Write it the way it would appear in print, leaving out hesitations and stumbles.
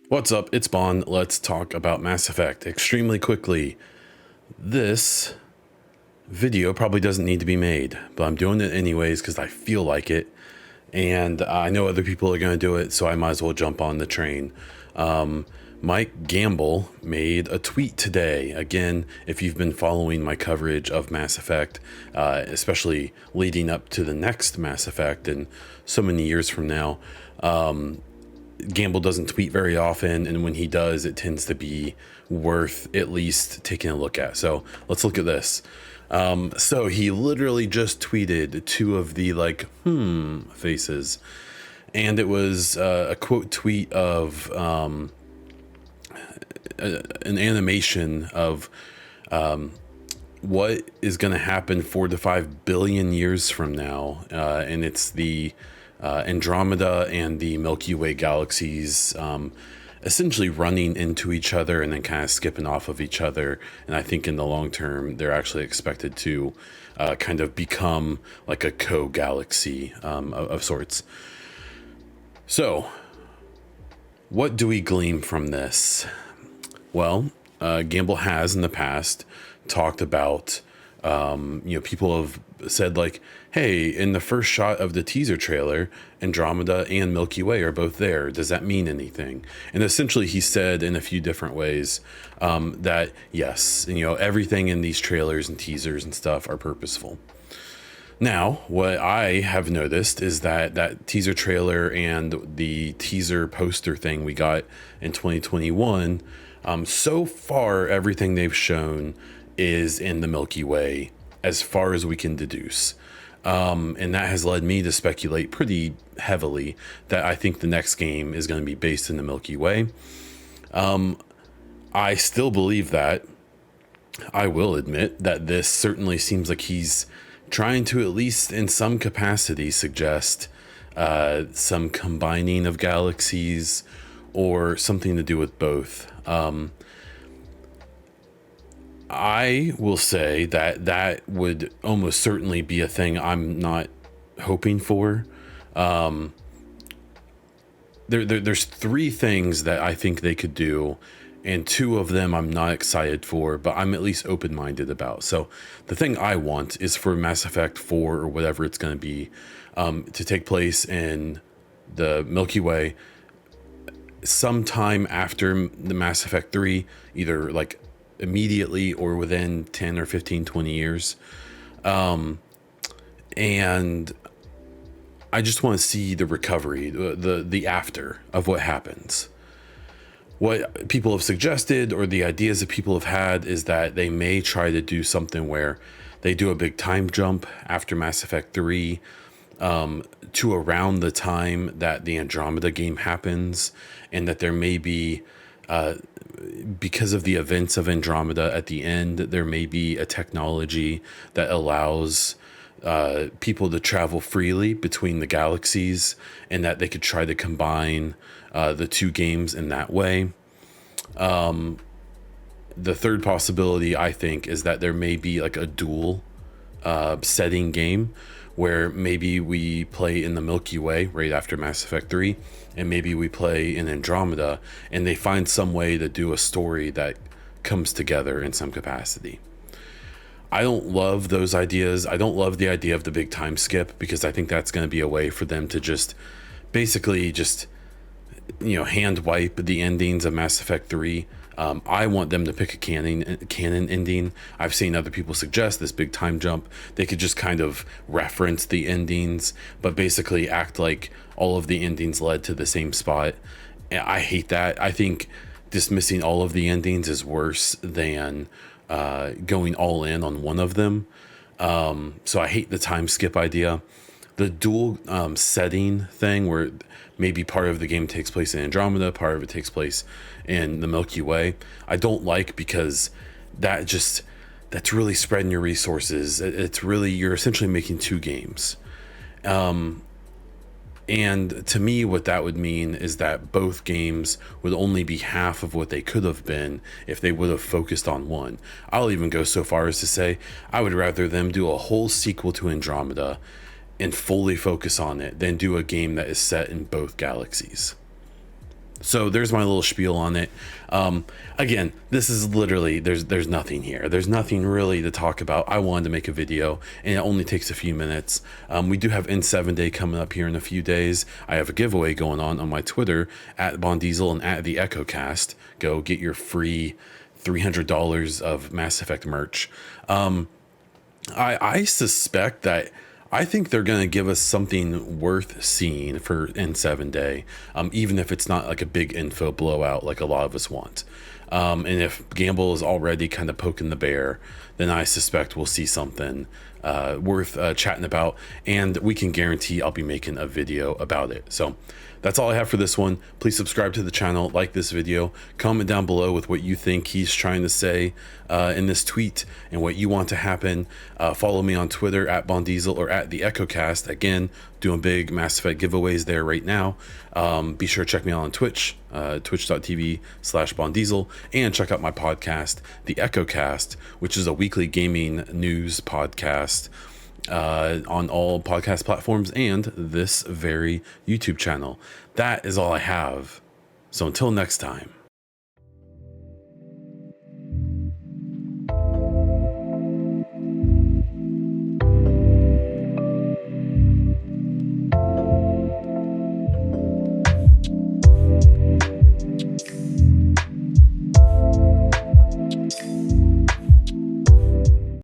What's up? It's Bond. Let's talk about Mass Effect extremely quickly. This video probably doesn't need to be made, but I'm doing it anyways because I feel like it. And I know other people are going to do it, so I might as well jump on the train. Mike Gamble made a tweet today. Again, if you've been following my coverage of Mass Effect, especially leading up to the next Mass Effect and so many years from now, Gamble doesn't tweet very often, and when he does, it tends to be worth at least taking a look at. So let's look at this. So he literally just tweeted two of the faces, and it was a quote tweet of an animation of what is going to happen 4 to 5 billion years from now, and it's the Andromeda and the Milky Way galaxies essentially running into each other and then kind of skipping off of each other. And I think in the long term, they're actually expected to kind of become like a co-galaxy of sorts. So what do we glean from this? Well, Gamble has in the past talked about, people have said like, hey, in the first shot of the teaser trailer, Andromeda and Milky Way are both there. Does that mean anything? And essentially he said in a few different ways that yes, everything in these trailers and teasers and stuff are purposeful. Now, what I have noticed is that teaser trailer and the teaser poster thing we got in 2021, so far everything they've shown is in the Milky Way as far as we can deduce. And that has led me to speculate pretty heavily that I think the next game is going to be based in the Milky Way. I still believe that. I will admit that this certainly seems like he's trying to, at least in some capacity, suggest some combining of galaxies or something to do with both. I will say that would almost certainly be a thing I'm not hoping for. There's three things that I think they could do, and two of them I'm not excited for, but I'm at least open-minded about. So the thing I want is for Mass Effect 4 or whatever it's going to be to take place in the Milky Way sometime after the Mass Effect 3, either like immediately or within 10 or 15, 20 years. And I just want to see the recovery, the after of what happens. What people have suggested, or the ideas that people have had, is that they may try to do something where they do a big time jump after Mass Effect 3 to around the time that the Andromeda game happens, and that there may be because of the events of Andromeda at the end, there may be a technology that allows people to travel freely between the galaxies, and that they could try to combine the two games in that way. The third possibility, I think, is that there may be like a dual setting game where maybe we play in the Milky Way right after Mass Effect 3, and maybe we play in Andromeda, and they find some way to do a story that comes together in some capacity. I don't love those ideas. I don't love the idea of the big time skip, because I think that's going to be a way for them to just basically hand wipe the endings of Mass Effect 3. I want them to pick a canon ending. I've seen other people suggest this big time jump. They could just kind of reference the endings, but basically act like all of the endings led to the same spot. I hate that. I think dismissing all of the endings is worse than going all in on one of them. So I hate the time skip idea. The dual setting thing, where maybe part of the game takes place in Andromeda, part of it takes place in the Milky Way, I don't like, because that's really spreading your resources. It's really, you're essentially making two games. And to me, what that would mean is that both games would only be half of what they could have been if they would have focused on one. I'll even go so far as to say I would rather them do a whole sequel to Andromeda and fully focus on it than do a game that is set in both galaxies. So there's my little spiel on it. Again, this is literally, there's nothing here. There's nothing really to talk about. I wanted to make a video, and it only takes a few minutes. We do have N7 Day coming up here in a few days. I have a giveaway going on my Twitter at Bondiesel and at the EchoCast. Go get your free $300 of Mass Effect merch. I suspect that I think they're going to give us something worth seeing for N7 Day, even if it's not like a big info blowout like a lot of us want. And if Gamble is already kind of poking the bear, then I suspect we'll see something worth chatting about, and we can guarantee I'll be making a video about it. So that's all I have for this one. Please subscribe to the channel, like this video, comment down below with what you think he's trying to say in this tweet and what you want to happen. Follow me on Twitter at Bondiesel or at the EchoCast. Again, doing big Mass Effect giveaways there right now. Be sure to check me out on Twitch, twitch.tv/Bondiesel, and check out my podcast, the EchoCast, which is a weekly gaming news podcast on all podcast platforms and this very YouTube channel. That is all I have. So until next time.